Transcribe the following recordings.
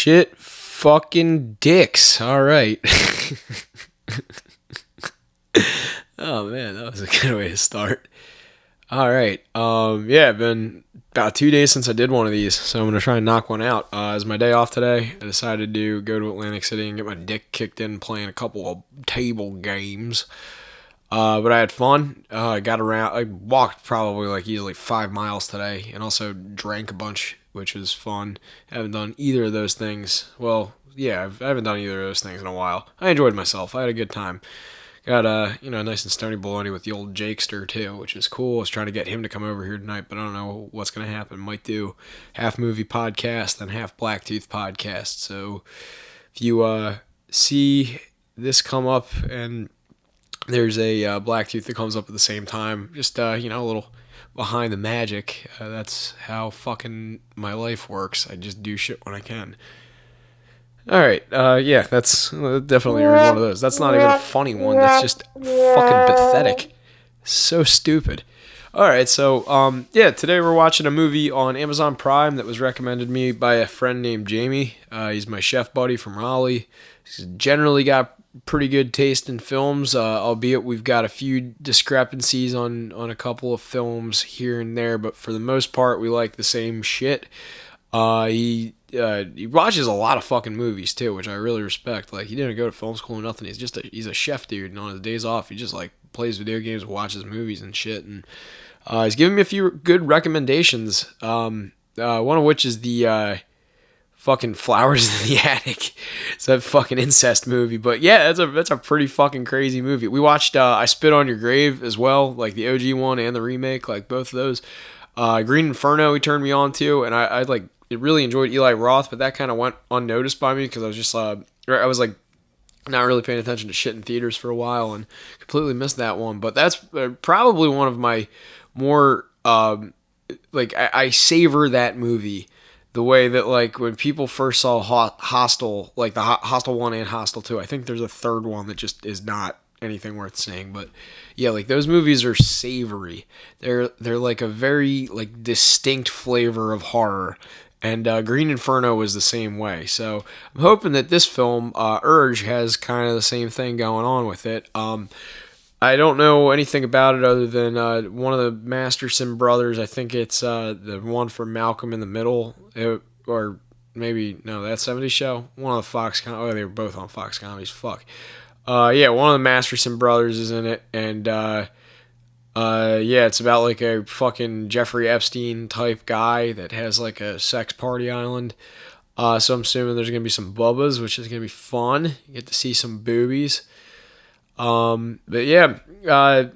Shit fucking dicks. All right. Oh man, that was a good way to start. All right. Yeah, been about 2 days since I did one of these, so I'm gonna try and knock one out. As my day off today, I decided to go to Atlantic City and get my dick kicked in playing a couple of table games. But I had fun. I got around. I walked probably like easily 5 miles today, and also drank a bunch, which was fun. I haven't done either of those things. Well, yeah, I haven't done either of those things in a while. I enjoyed myself. I had a good time. Got nice and stony baloney with the old Jakester too, which is cool. I was trying to get him to come over here tonight, but I don't know what's gonna happen. Might do half movie podcast and half Blacktooth podcast. So if you see this come up and there's a Blacktooth that comes up at the same time, just a little behind the magic. That's how fucking my life works. I just do shit when I can. All right, yeah, that's definitely heard one of those. That's not even a funny one. That's just fucking pathetic. So stupid. All right, so today we're watching a movie on Amazon Prime that was recommended me by a friend named Jamie. He's my chef buddy from Raleigh. He's generally got pretty good taste in films, albeit we've got a few discrepancies on a couple of films here and there, but for the most part, we like the same shit. He watches a lot of fucking movies too, which I really respect. Like, he didn't go to film school or nothing. He's a chef dude, and on his days off, he just like plays video games, watches movies and shit. And he's given me a few good recommendations. One of which is the fucking Flowers in the Attic. It's that fucking incest movie. But yeah, that's a pretty fucking crazy movie. We watched I Spit on Your Grave as well, like the OG one and the remake, like both of those. Green Inferno he turned me on to, and I like really enjoyed Eli Roth, but that kind of went unnoticed by me because I was just I was like not really paying attention to shit in theaters for a while and completely missed that one. But that's probably one of my more I savor that movie the way that, like, when people first saw Hostel, like the Hostel 1 and Hostel 2, I think there's a third one that just is not anything worth saying, but yeah, like, those movies are savory. They're like a very like distinct flavor of horror, and Green Inferno was the same way. So I'm hoping that this film, Urge, has kind of the same thing going on with it. I don't know anything about it other than one of the Masterson brothers. I think it's the one from Malcolm in the Middle, or maybe no, that 70s show. One of the Fox. Oh, they were both on Fox Comedies. Fuck. Yeah, one of the Masterson brothers is in it, and it's about like a fucking Jeffrey Epstein type guy that has like a sex party island. So I'm assuming there's gonna be some bubbas, which is gonna be fun. You get to see some boobies. But yeah,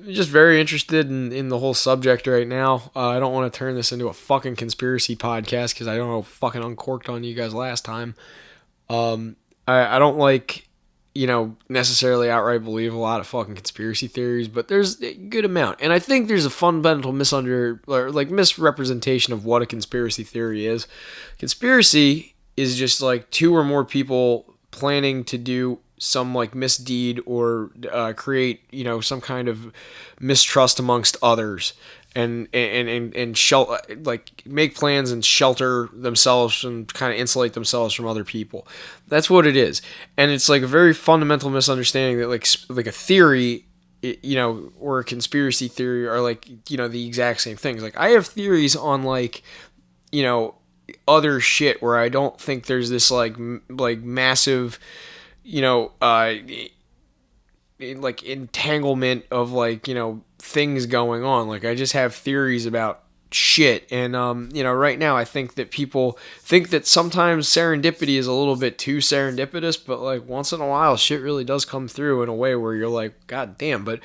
just very interested in the whole subject right now. I don't want to turn this into a fucking conspiracy podcast because I don't know fucking uncorked on you guys last time. I don't like, necessarily outright believe a lot of fucking conspiracy theories, but there's a good amount. And I think there's a fundamental misrepresentation of what a conspiracy theory is. Conspiracy is just like two or more people planning to do some like misdeed or create, some kind of mistrust amongst others, and make plans and shelter themselves and kind of insulate themselves from other people. That's what it is. And it's like a very fundamental misunderstanding that like a theory, or a conspiracy theory are like, the exact same things. Like, I have theories on like, other shit where I don't think there's this like massive, like entanglement of like, things going on. Like, I just have theories about shit. And, right now I think that people think that sometimes serendipity is a little bit too serendipitous, but like once in a while shit really does come through in a way where you're like, God damn. But,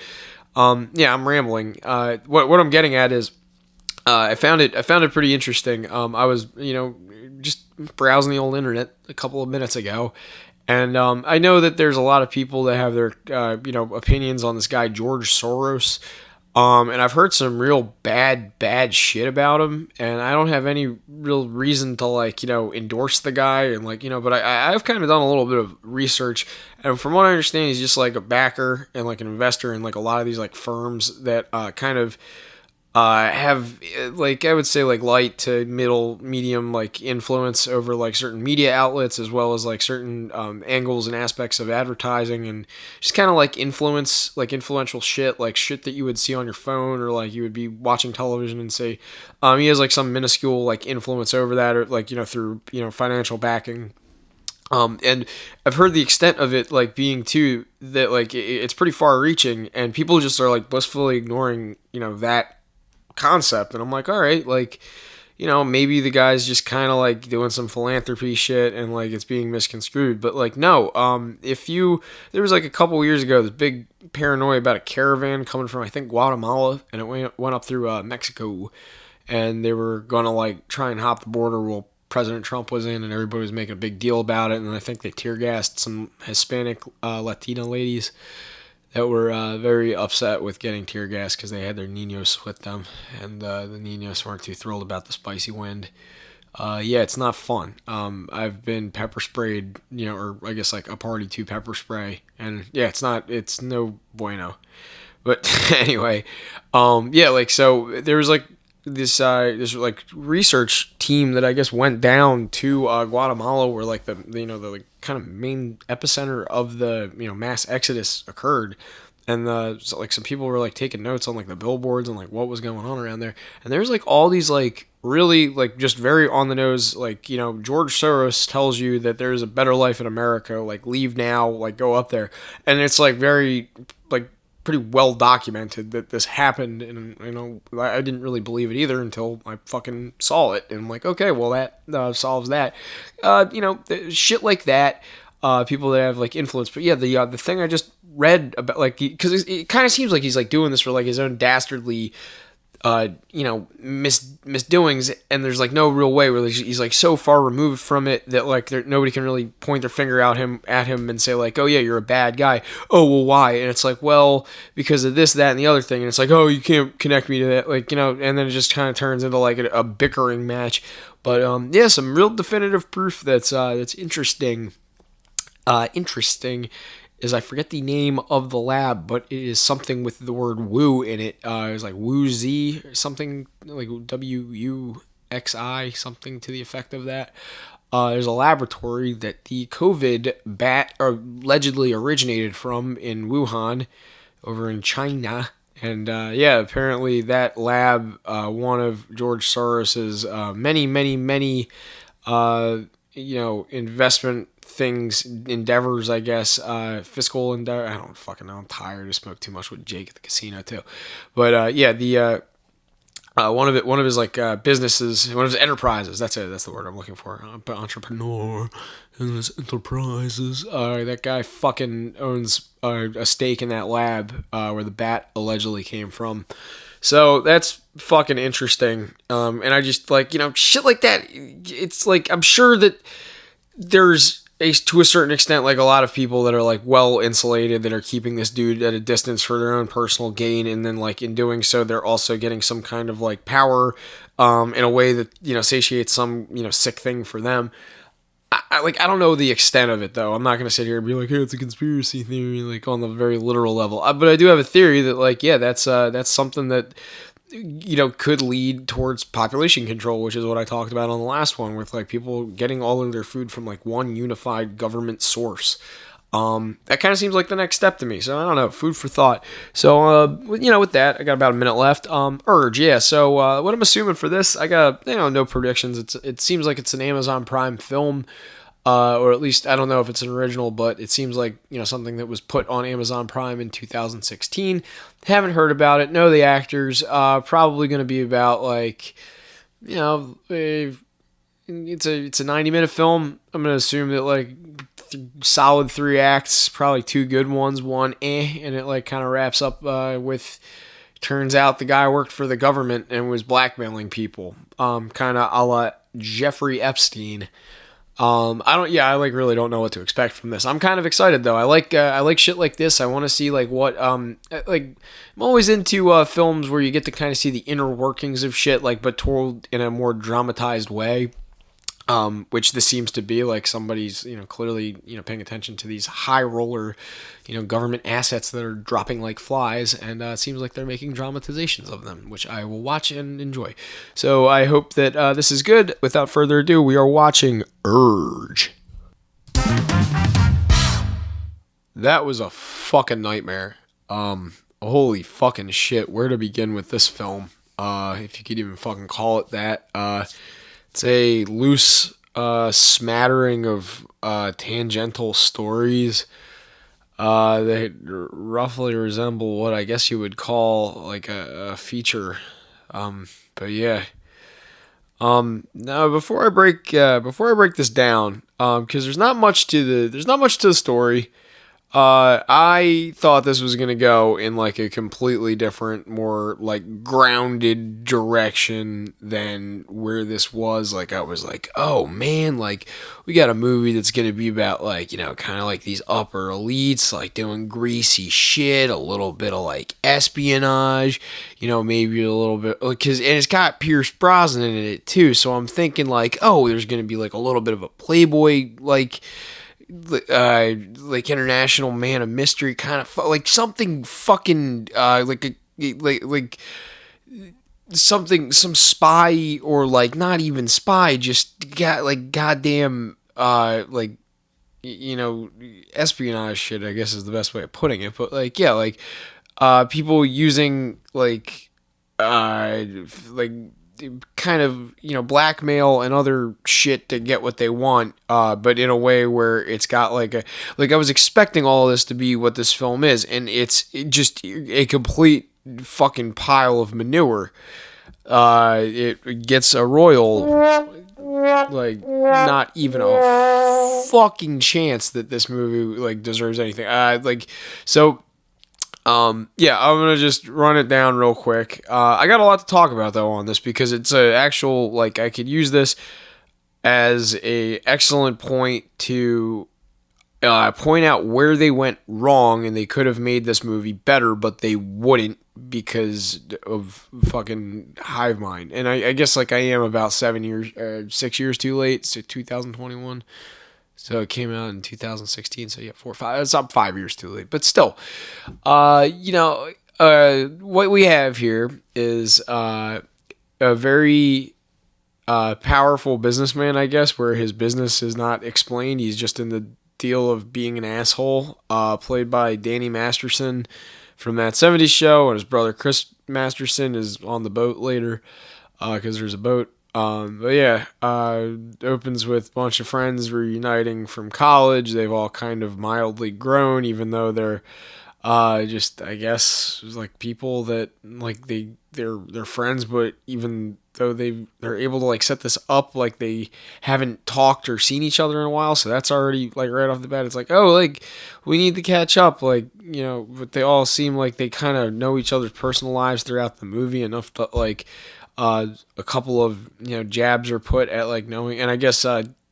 I'm rambling. What I'm getting at is, I found it pretty interesting. I was, just browsing the old internet a couple of minutes ago, and I know that there's a lot of people that have their, opinions on this guy, George Soros. And I've heard some real bad shit about him, and I don't have any real reason to like, endorse the guy and like, but I've kind of done a little bit of research, and from what I understand, he's just like a backer and like an investor in like a lot of these like firms that kind of have like I would say like light to medium like influence over like certain media outlets as well as like certain angles and aspects of advertising and just kind of like influence like influential shit like shit that you would see on your phone or like you would be watching television and say he has like some minuscule like influence over that or like through financial backing. And I've heard the extent of it like being too that like it's pretty far reaching and people just are like blissfully ignoring that concept. And I'm like, all right, like maybe the guy's just kind of like doing some philanthropy shit and like it's being misconstrued. But like no, if you there was like a couple years ago this big paranoia about a caravan coming from I think Guatemala and it went up through Mexico and they were gonna like try and hop the border while President Trump was in, and everybody was making a big deal about it. And I think they tear gassed some Hispanic Latina ladies that were very upset with getting tear gas because they had their Ninos with them, and the Ninos weren't too thrilled about the spicy wind. Yeah, it's not fun. I've been pepper sprayed, or I guess like a party to pepper spray, and yeah, it's no bueno. But anyway, yeah, like so there was like this like research team that I guess went down to Guatemala where like the the like, kind of main epicenter of the mass exodus occurred, and so, like some people were like taking notes on like the billboards and like what was going on around there, and there's like all these like really like just very on the nose like George Soros tells you that there's a better life in America, like leave now, like go up there, and it's like very like pretty well documented that this happened, and I didn't really believe it either until I fucking saw it, and I'm like, okay, well that solves that. Shit like that. People that have like influence, but yeah, the thing I just read about like because it kind of seems like he's like doing this for like his own dastardly misdoings, and there's like no real way where he's like so far removed from it that like nobody can really point their finger at him and say like, oh yeah, you're a bad guy. Oh well, why? And it's like, well, because of this, that, and the other thing. And it's like, oh, you can't connect me to that, like and then it just kind of turns into like a bickering match. But yeah, some real definitive proof that's interesting. Interesting is I forget the name of the lab, but it is something with the word woo in it. It was like woozy, something like WUXI, something to the effect of that. There's a laboratory that the COVID bat allegedly originated from in Wuhan, over in China. And yeah, apparently that lab, one of George Soros's many, many, many, investment things, endeavors, I guess, fiscal endeavor. I don't fucking know. I'm tired. I smoked too much with Jake at the casino too. But yeah, the one of his like businesses, one of his enterprises. That's it. That's the word I'm looking for. Entrepreneur in his enterprises. That guy fucking owns a stake in that lab where the bat allegedly came from. So that's fucking interesting. And I just like shit like that. It's like I'm sure that there's to a certain extent like a lot of people that are like well insulated that are keeping this dude at a distance for their own personal gain, and then like in doing so they're also getting some kind of like power in a way that satiates some sick thing for them. I don't know the extent of it though. I'm not gonna sit here and be like, hey, it's a conspiracy theory, like on the very literal level. But I do have a theory that like yeah, that's something that could lead towards population control, which is what I talked about on the last one with like people getting all of their food from like one unified government source. That kind of seems like the next step to me. So I don't know, food for thought. So, with that, I got about a minute left. Urge, yeah. So, what I'm assuming for this, I got, no predictions. It seems like it's an Amazon Prime film. Or at least I don't know if it's an original, but it seems like something that was put on Amazon Prime in 2016. Haven't heard about it. Know the actors. Probably going to be about like, it's a 90-minute film. I'm going to assume that like solid 3 acts, probably 2 good ones, one and it like kind of wraps up with. Turns out the guy worked for the government and was blackmailing people. Kind of a la Jeffrey Epstein. I like really don't know what to expect from this. I'm kind of excited though. I like shit like this. I want to see like what like I'm always into films where you get to kind of see the inner workings of shit, like but told in a more dramatized way. which this seems to be. Like somebody's, clearly, paying attention to these high roller, government assets that are dropping like flies, and it seems like they're making dramatizations of them, which I will watch and enjoy. So I hope that this is good. Without further ado, we are watching Urge. That was a fucking nightmare. Holy fucking shit. Where to begin with this film? If you could even fucking call it that. It's a loose smattering of tangential stories. They roughly resemble what I guess you would call like a feature. But yeah. Now before I break this down, because there's not much to the story. I thought this was gonna go in like a completely different, more like grounded direction than where this was. Like I was like, oh man, like we got a movie that's gonna be about like, kind of like these upper elites like doing greasy shit, a little bit of like espionage, maybe a little bit and it's got Pierce Brosnan in it too. So I'm thinking like, oh, there's gonna be like a little bit of a Playboy like international man of mystery kind of like something fucking like something, some spy, or like not even spy, just got like goddamn espionage shit, I guess is the best way of putting it. But like, yeah, like people using like kind of, blackmail and other shit to get what they want, but in a way where it's got like I was expecting all of this to be what this film is, and it's just a complete fucking pile of manure. It gets a royal, like, not even a fucking chance that this movie like deserves anything. Yeah, I'm gonna just run it down real quick. I got a lot to talk about though on this, because it's a actual, like, I could use this as a excellent point to point out where they went wrong, and they could have made this movie better, but they wouldn't because of fucking hive mind. And I guess like I am about 6 years too late. So 2021. So it came out in 2016. So yeah, 5. It's up 5 years too late, but still, what we have here is a very powerful businessman, I guess, where his business is not explained. He's just in the deal of being an asshole, played by Danny Masterson from That 70s Show, and his brother Chris Masterson is on the boat later, because there's a boat. But yeah, opens with a bunch of friends reuniting from college. They've all kind of mildly grown, even though they're just, I guess, like people that like they're friends, but even though they're able to like set this up, like they haven't talked or seen each other in a while, so that's already like right off the bat. It's like, oh, like we need to catch up, like, but they all seem like they kind of know each other's personal lives throughout the movie enough to like a couple of jabs are put at like knowing, and I guess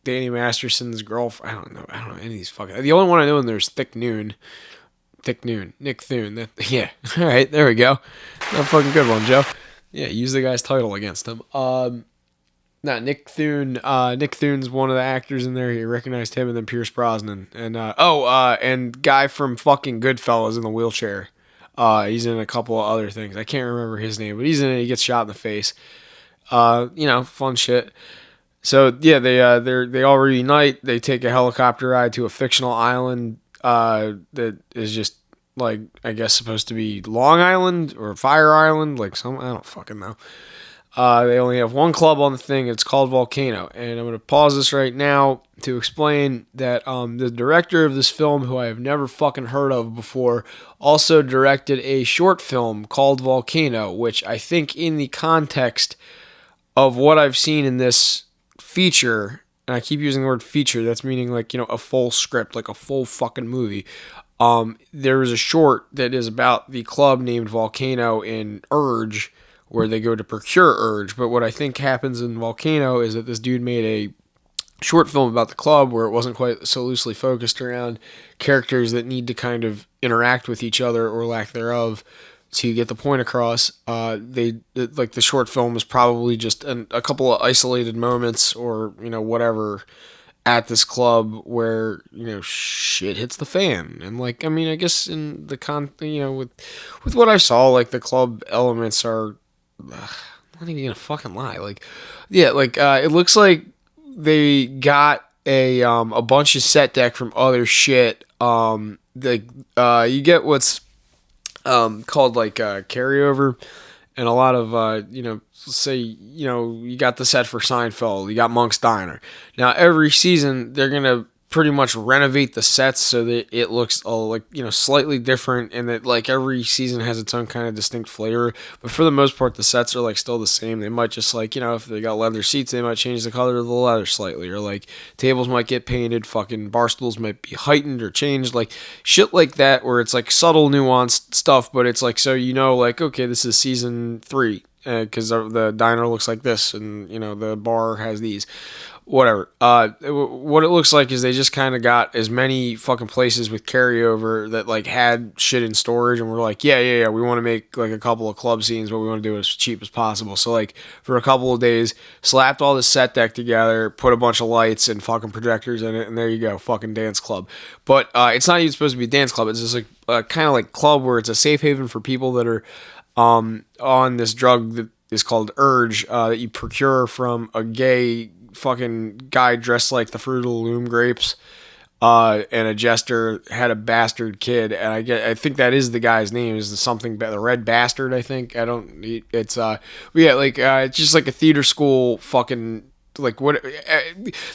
Danny Masterson's girlfriend. I don't know any of these fucking. The only one I know in there is Nick Thune. Yeah. All right, there we go. Not a fucking good one, Joe. Yeah, use the guy's title against him. Nick Thune. Nick Thune's one of the actors in there. You recognized him, and then Pierce Brosnan, and and guy from fucking Goodfellas in the wheelchair. He's in a couple of other things. I can't remember his name, but he's in it. He gets shot in the face. Fun shit. So yeah, they all reunite. They take a helicopter ride to a fictional island that is just like, I guess, supposed to be Long Island or Fire Island, like I don't fucking know. They only have one club on the thing. It's called Volcano. And I'm going to pause this right now to explain that the director of this film, who I have never fucking heard of before, also directed a short film called Volcano, which I think in the context of what I've seen in this feature, and I keep using the word feature, that's meaning like, a full script, like a full fucking movie. There is a short that is about the club named Volcano in Urge, where they go to procure Urge. But what I think happens in Volcano is that this dude made a short film about the club where it wasn't quite so loosely focused around characters that need to kind of interact with each other or lack thereof to get the point across. Like the short film is probably just a couple of isolated moments or whatever at this club where shit hits the fan. And like, I mean, I guess in the with what I saw, like the club elements are I'm not even gonna fucking lie. Like, yeah, like it looks like they got a bunch of set deck from other shit. You get what's called like carryover, and a lot of say you got the set for Seinfeld, you got Monk's Diner. Now every season they're gonna pretty much renovate the sets so that it looks like slightly different, and that like every season has its own kind of distinct flavor. But for the most part, the sets are like still the same. They might just like if they got leather seats, they might change the color of the leather slightly, or like tables might get painted, fucking bar stools might be heightened or changed, like shit like that, where it's like subtle nuanced stuff, but it's like so like okay, this is season 3 because the diner looks like this, and the bar has these, whatever. What it looks like is they just kind of got as many fucking places with carryover that like had shit in storage, and we're like, yeah, we want to make like a couple of club scenes, but we want to do it as cheap as possible. So like for a couple of days, slapped all this set deck together, put a bunch of lights and fucking projectors in it, and there you go, fucking dance club. But it's not even supposed to be a dance club. It's just like kind of like club where it's a safe haven for people that are on this drug that is called Urge, that you procure from a gay fucking guy dressed like the Fruit of the Loom grapes, and a jester had a bastard kid, and I think that is the guy's name, is the Red Bastard, I think. I don't, it's yeah, like it's just like a theater school fucking like what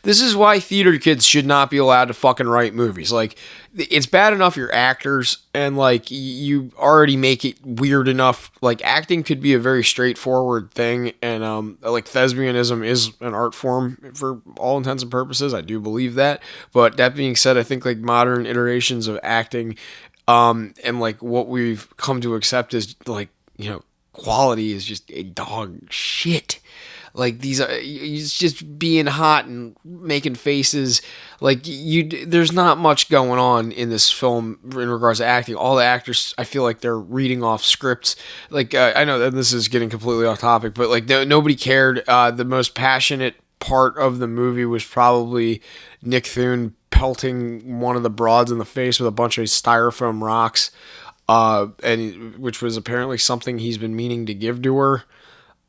this is why theater kids should not be allowed to fucking write movies. Like it's bad enough you're actors and like you already make it weird enough. Like acting could be a very straightforward thing, and like thespianism is an art form for all intents and purposes. I do believe that. But that being said, I think like modern iterations of acting and like what we've come to accept is like quality is just a dog shit. Like these are it's just being hot and making faces. Like there's not much going on in this film in regards to acting. All the actors, I feel like they're reading off scripts. Like I know that this is getting completely off topic, but like nobody cared. The most passionate part of the movie was probably Nick Thune pelting one of the broads in the face with a bunch of styrofoam rocks, and which was apparently something he's been meaning to give to her.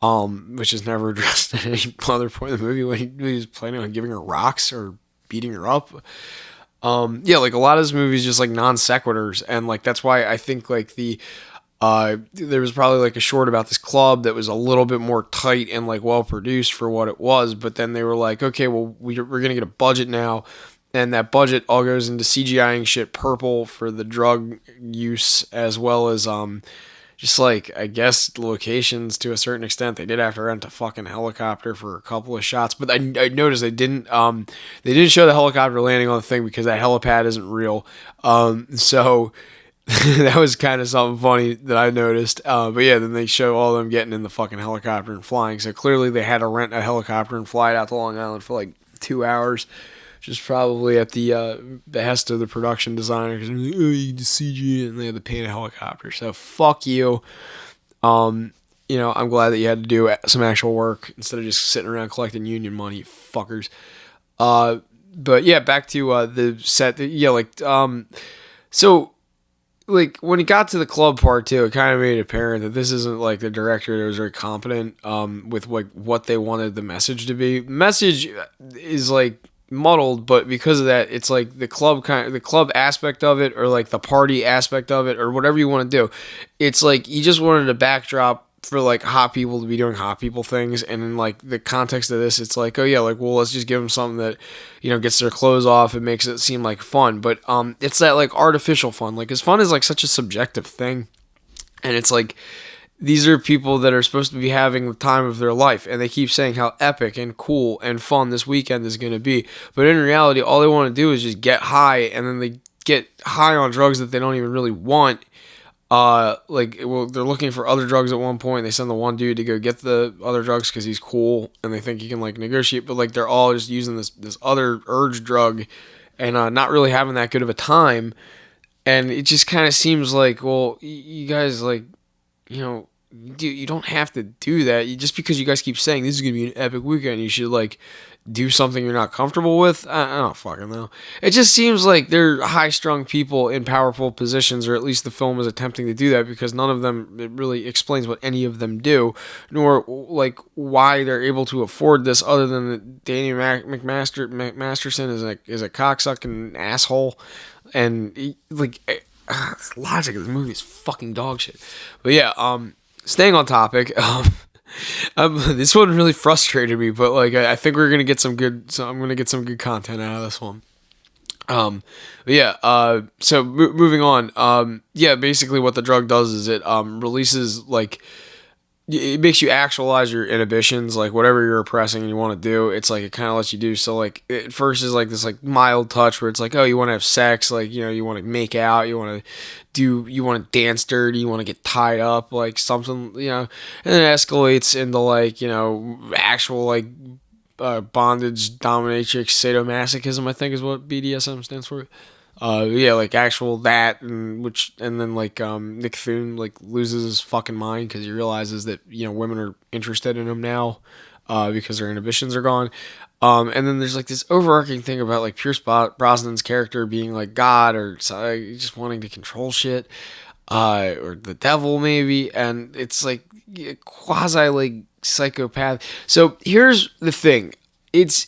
Which is never addressed at any other point in the movie when he was planning on giving her rocks or beating her up. Yeah, like a lot of this movie is just like non sequiturs, and like that's why I think like there was probably like a short about this club that was a little bit more tight and like well produced for what it was, but then they were like, okay, well we're gonna get a budget now, and that budget all goes into CGIing shit purple for the drug use, as well as just like I guess locations to a certain extent. They did have to rent a fucking helicopter for a couple of shots, but I noticed they didn't show the helicopter landing on the thing because that helipad isn't real. So that was kind of something funny that I noticed. But yeah, then they show all of them getting in the fucking helicopter and flying. So clearly they had to rent a helicopter and fly it out to Long Island for like 2 hours. Just probably at the behest of the production designer, because you need to CG and they had to paint a helicopter. So fuck you. I'm glad that you had to do some actual work instead of just sitting around collecting union money, you fuckers. But yeah, back to the set. Yeah, like so. Like when it got to the club part too, it kind of made it apparent that this isn't like the director that was very competent with like what they wanted the message to be. The message is like muddled, but because of that, it's like the club aspect of it, or like the party aspect of it, or whatever you want to do. It's like you just wanted a backdrop for like hot people to be doing hot people things, and in like the context of this, it's like, oh yeah, like well let's just give them something that gets their clothes off and makes it seem like fun. But it's that like artificial fun, like 'cause fun is like such a subjective thing, and it's like these are people that are supposed to be having the time of their life, and they keep saying how epic and cool and fun this weekend is going to be. But in reality, all they want to do is just get high, and then they get high on drugs that they don't even really want. They're looking for other drugs at one point. They send the one dude to go get the other drugs because he's cool, and they think he can like negotiate. But like they're all just using this other urge drug, and not really having that good of a time. And it just kind of seems like, well, you guys like dude, you don't have to do that. Just because you guys keep saying this is gonna be an epic weekend, you should like do something you're not comfortable with. I don't fucking know. It just seems like they're high-strung people in powerful positions, or at least the film is attempting to do that, because none of them, it really explains what any of them do, nor like why they're able to afford this, other than that McMasterson is a cocksucking asshole, and the logic of the movie is fucking dog shit. But yeah, staying on topic, this one really frustrated me, but like I think we're gonna get some good. So I'm gonna get some good content out of this one. But yeah. So moving on. Yeah. Basically, what the drug does is it releases like it makes you actualize your inhibitions, like whatever you're repressing and you want to do. It's like it kind of lets you do. So like at first is like this like mild touch where it's like, oh, you want to have sex, like you want to make out, you want to dance dirty, you want to get tied up, like something, and then it escalates into like actual like bondage, dominatrix, sadomasochism, I think is what BDSM stands for. Yeah, like actual that, and then like Nick Thune like loses his fucking mind because he realizes that women are interested in him now, because their inhibitions are gone. And then there's like this overarching thing about like Pierce Brosnan's character being like God, or just wanting to control shit, or the devil maybe, and it's like quasi like psychopath. So here's the thing, it's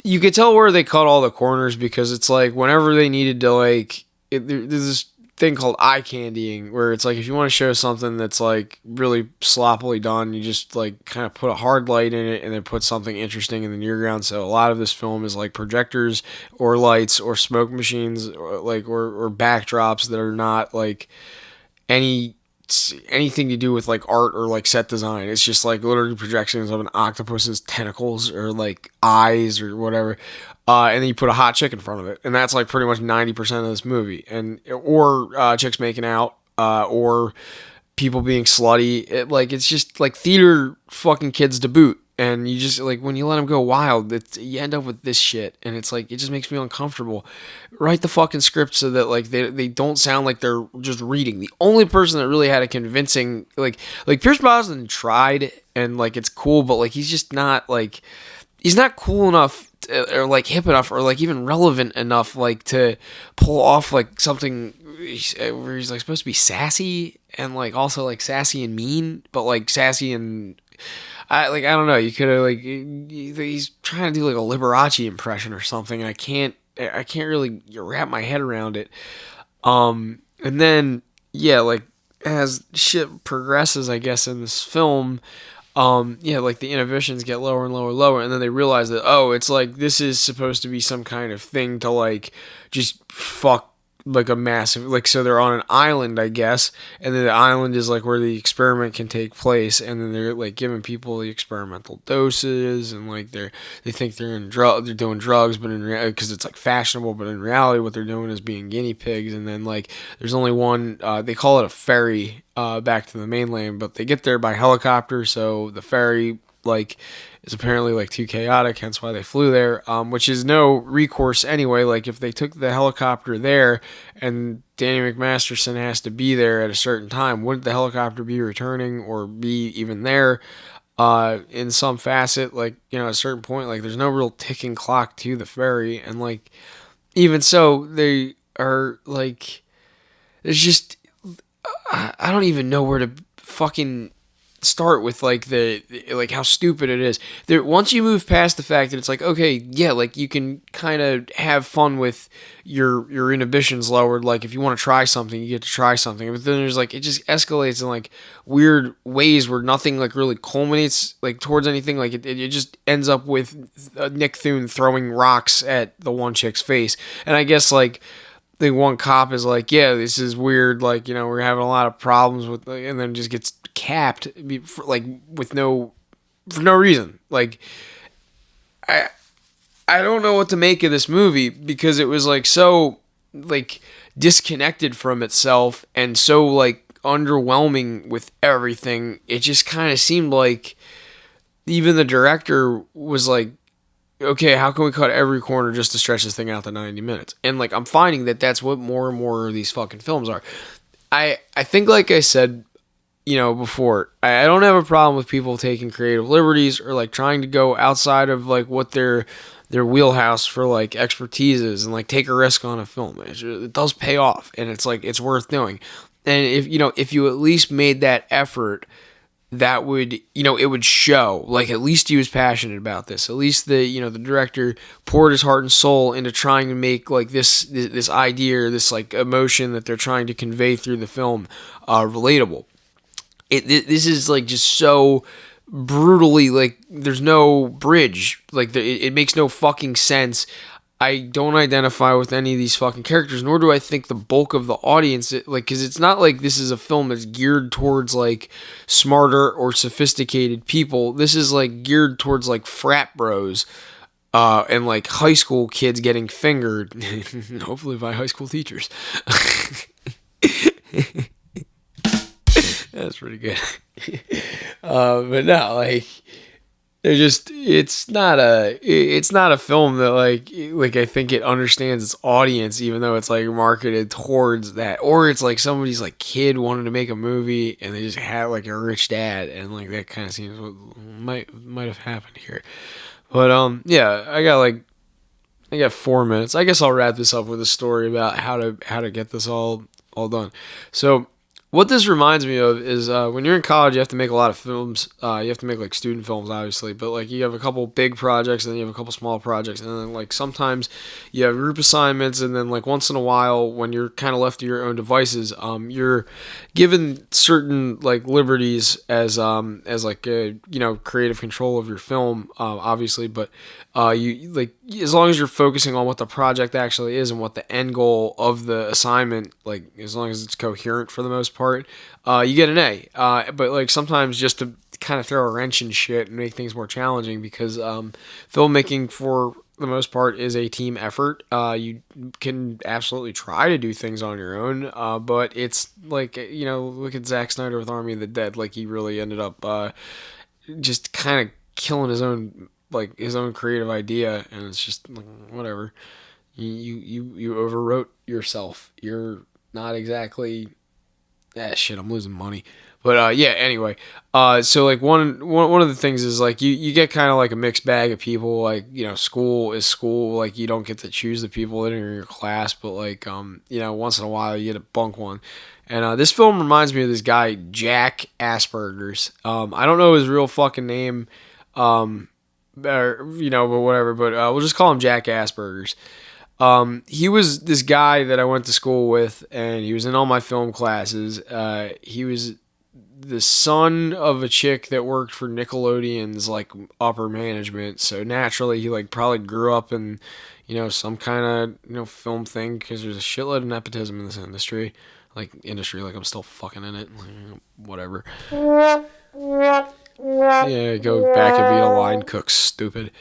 you could tell where they cut all the corners, because it's like whenever they needed to there's this thing called eye candying, where it's like if you want to show something that's like really sloppily done, you just like kind of put a hard light in it and then put something interesting in the near ground. So a lot of this film is like projectors or lights or smoke machines, or backdrops that are not like anything to do with like art or like set design. It's just like literally projections of an octopus's tentacles or like eyes or whatever, and then you put a hot chick in front of it, and that's like pretty much 90% of this movie, or chicks making out, or people being slutty. It's just like theater fucking kids to boot. And you just like when you let them go wild, you end up with this shit, and it's like it just makes me uncomfortable. Write the fucking script so that like they don't sound like they're just reading. The only person that really had a convincing like Pierce Brosnan tried, and like it's cool, but like he's just not like he's not cool enough or like hip enough or like even relevant enough like to pull off like something where he's like supposed to be sassy and like also like sassy and mean, but like sassy and I don't know. You could have like he's trying to do like a Liberace impression or something. And I can't really wrap my head around it. And then yeah, like as shit progresses, I guess in this film, yeah, like the inhibitions get lower and lower and lower, and then they realize that it's like this is supposed to be some kind of thing to like just fuck like a massive so they're on an island, I guess, and then the island is like where the experiment can take place, and then they're like giving people the experimental doses, and like they think they're doing drugs, but in reality, because it's like fashionable, but in reality what they're doing is being guinea pigs. And then like there's only one, they call it a ferry back to the mainland, but they get there by helicopter, so the ferry like is apparently like too chaotic, hence why they flew there, which is no recourse anyway. Like if they took the helicopter there and Danny McMasterson has to be there at a certain time, wouldn't the helicopter be returning or be even there in some facet? Like at a certain point, like there's no real ticking clock to the ferry, and like even so they are like there's just I don't even know where to fucking start with like how stupid it is. There, once you move past the fact that it's like, okay, yeah, like you can kind of have fun with your inhibitions lowered, like if you want to try something you get to try something, but then there's like it just escalates in like weird ways where nothing like really culminates like towards anything. Like it just ends up with Nick Thune throwing rocks at the one chick's face, and I guess like the one cop is like, yeah, this is weird, like we're having a lot of problems with, and then just gets capped like for no reason. Like I don't know what to make of this movie, because it was like so like disconnected from itself and so like underwhelming with everything. It just kind of seemed like even the director was like, okay, how can we cut every corner just to stretch this thing out to 90 minutes? And like I'm finding that that's what more and more of these fucking films are. I think, like I said, before, I don't have a problem with people taking creative liberties or like trying to go outside of like what their wheelhouse for like expertise is and like take a risk on a film. It does pay off, and it's like it's worth doing. And if you at least made that effort, that would, it would show, like, at least he was passionate about this. At least the director poured his heart and soul into trying to make like this idea or this like emotion that they're trying to convey through the film relatable. This is like just so brutally, like, there's no bridge, like it makes no fucking sense. I don't identify with any of these fucking characters, nor do I think the bulk of the audience, like, because it's not like this is a film that's geared towards, like, smarter or sophisticated people. This is, like, geared towards, like, frat bros, and, like, high school kids getting fingered, hopefully by high school teachers. That's pretty good. But no, like, it's not a film that like I think it understands its audience, even though it's like marketed towards that, or it's like somebody's like kid wanted to make a movie and they just had like a rich dad, and like that kind of seems what might have happened here. But yeah, I got 4 minutes. I guess I'll wrap this up with a story about how to get this all done. So what this reminds me of is when you're in college, you have to make a lot of films. You have to make like student films, obviously, but like you have a couple big projects and then you have a couple small projects, and then like sometimes you have group assignments, and then like once in a while, when you're kind of left to your own devices, you're given certain like liberties as like creative control of your film, obviously, but you like, as long as you're focusing on what the project actually is and what the end goal of the assignment, like as long as it's coherent for the most part, you get an A. But like sometimes just to kind of throw a wrench in shit and make things more challenging, because filmmaking for the most part is a team effort. You can absolutely try to do things on your own, but it's like, look at Zack Snyder with Army of the Dead. Like he really ended up just kind of killing his own creative idea, and it's just like, whatever. You overwrote yourself. You're not exactly. Shit, I'm losing money. But yeah, anyway. So like one of the things is like you get kind of like a mixed bag of people. Like, school is school. Like you don't get to choose the people that are in your class, but like once in a while you get to bunk one. And this film reminds me of this guy, Jack Asperger's. I don't know his real fucking name. Or, but whatever. But we'll just call him Jack Asperger's. He was this guy that I went to school with, and he was in all my film classes. He was the son of a chick that worked for Nickelodeon's like upper management, so naturally he like probably grew up in some kind of film thing, because there's a shitload of nepotism in this industry. Like I'm still fucking in it, whatever. Yeah, go back and be a line cook, stupid.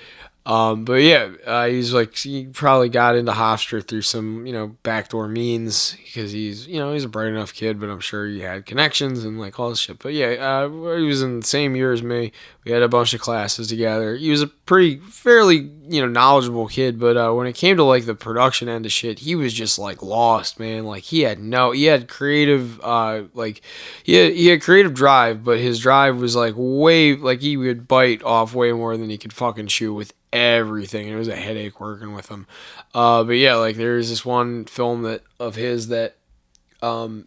But yeah, he probably got into Hofstra through some, backdoor means, because he's a bright enough kid, but I'm sure he had connections and like all this shit. But yeah, he was in the same year as me. We had a bunch of classes together. He was a fairly, knowledgeable kid, but when it came to like the production end of shit, he was just like lost, man. Like he had creative, he had creative drive, but his drive was like way, like he would bite off way more than he could fucking chew with everything. It was a headache working with him. But yeah, like there's this one film that I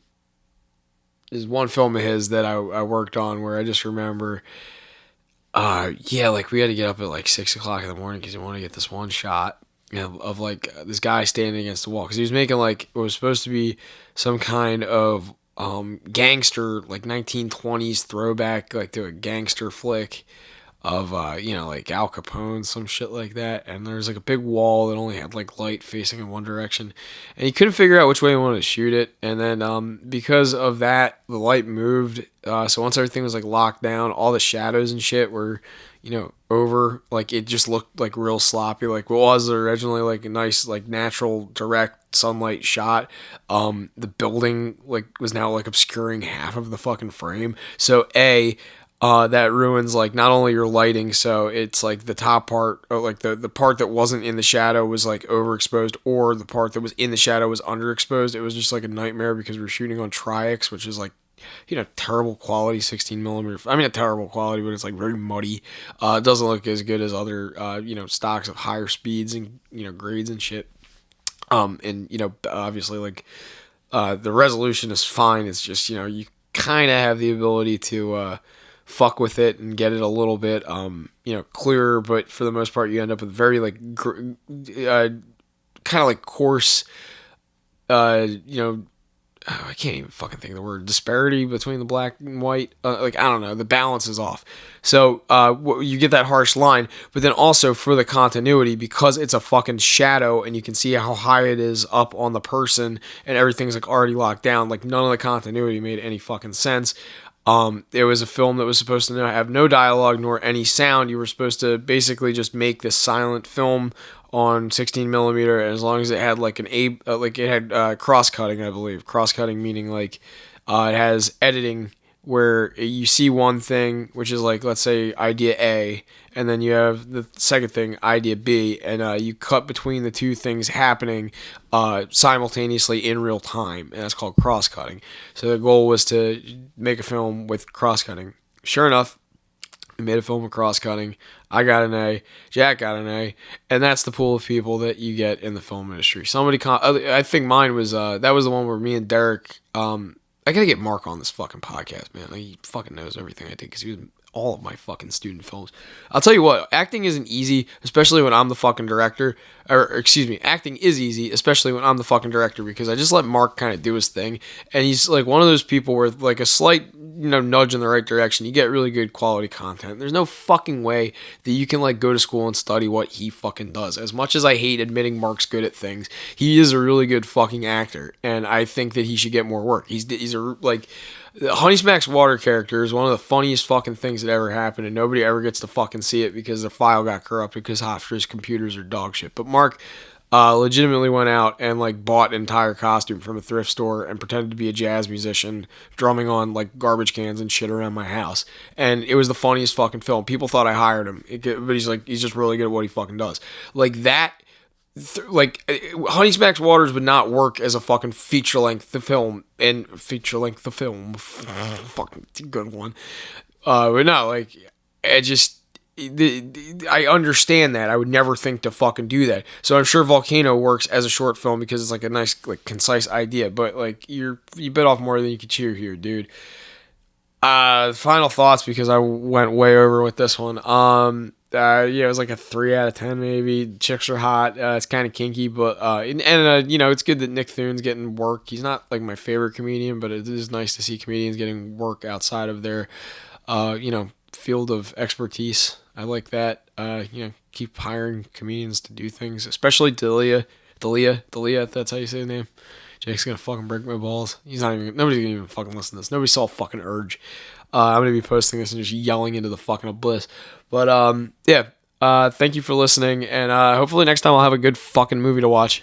worked on where I just remember, like we had to get up at like 6 o'clock in the morning because we wanted to get this one shot of like this guy standing against the wall, because he was making like what was supposed to be some kind of gangster, like 1920s throwback, like to a gangster flick of like Al Capone, some shit like that. And there's like a big wall that only had like light facing in one direction, and he couldn't figure out which way he wanted to shoot it. And then because of that, the light moved, so once everything was like locked down, all the shadows and shit were over, like it just looked like real sloppy. Like what was originally like a nice like natural direct sunlight shot, the building like was now like obscuring half of the fucking frame. So that ruins like not only your lighting, so it's like the top part, or like the part that wasn't in the shadow was like overexposed, or the part that was in the shadow was underexposed. It was just like a nightmare because we were shooting on Tri-X, which is like terrible quality 16 millimeter. I mean, a terrible quality, but it's like very muddy. It doesn't look as good as other, stocks of higher speeds and, grades and shit. And, obviously, like, the resolution is fine. It's just, you kind of have the ability to, fuck with it and get it a little bit, clearer, but for the most part, you end up with very, like, kind of like coarse, I can't even fucking think of the word, disparity between the black and white. I don't know, the balance is off. So you get that harsh line, but then also for the continuity, because it's a fucking shadow and you can see how high it is up on the person and everything's like already locked down, like none of the continuity made any fucking sense. It was a film that was supposed to have no dialogue nor any sound. You were supposed to basically just make this silent film on 16 millimeter, and as long as it had like cross cutting, I believe. Cross cutting meaning like it has editing where you see one thing, which is like, let's say idea A, and then you have the second thing, idea B, and you cut between the two things happening simultaneously in real time, and that's called cross cutting. So the goal was to make a film with cross cutting. Sure enough, we made a film with cross cutting. I got an A, Jack got an A, and that's the pool of people that you get in the film industry. I think mine was that was the one where me and Derek. I gotta get Mark on this fucking podcast, man. Like, he fucking knows everything I did because he was all of my fucking student films. I'll tell you what, acting isn't easy, especially when I'm the fucking director. Acting is easy, especially when I'm the fucking director, because I just let Mark kind of do his thing. And he's like one of those people where like a slight, nudge in the right direction, you get really good quality content. There's no fucking way that you can like go to school and study what he fucking does. As much as I hate admitting Mark's good at things, he is a really good fucking actor, and I think that he should get more work. He's a like. Honey Smack's water character is one of the funniest fucking things that ever happened, and nobody ever gets to fucking see it because their file got corrupted because Hofstra's computers are dog shit. But Mark legitimately went out and like bought an entire costume from a thrift store and pretended to be a jazz musician drumming on like garbage cans and shit around my house, and it was the funniest fucking film. People thought I hired him, but he's just really good at what he fucking does. Like that. Honey Smack's Waters would not work as a fucking feature-length film, fucking good one. But no, like, I understand that. I would never think to fucking do that. So I'm sure Volcano works as a short film because it's like a nice, like, concise idea, but like, you bit off more than you could chew here, dude. Final thoughts, because I went way over with this one. It was like a 3 out of 10 maybe. Chicks are hot. It's kind of kinky, but it's good that Nick Thune's getting work. He's not like my favorite comedian, but it is nice to see comedians getting work outside of their field of expertise. I like that. Keep hiring comedians to do things, especially Dalia, if that's how you say his name. Jake's gonna fucking break my balls. Nobody's gonna even fucking listen to this. Nobody saw fucking Urge. I'm gonna be posting this and just yelling into the fucking abyss. But thank you for listening, and hopefully next time I'll have a good fucking movie to watch.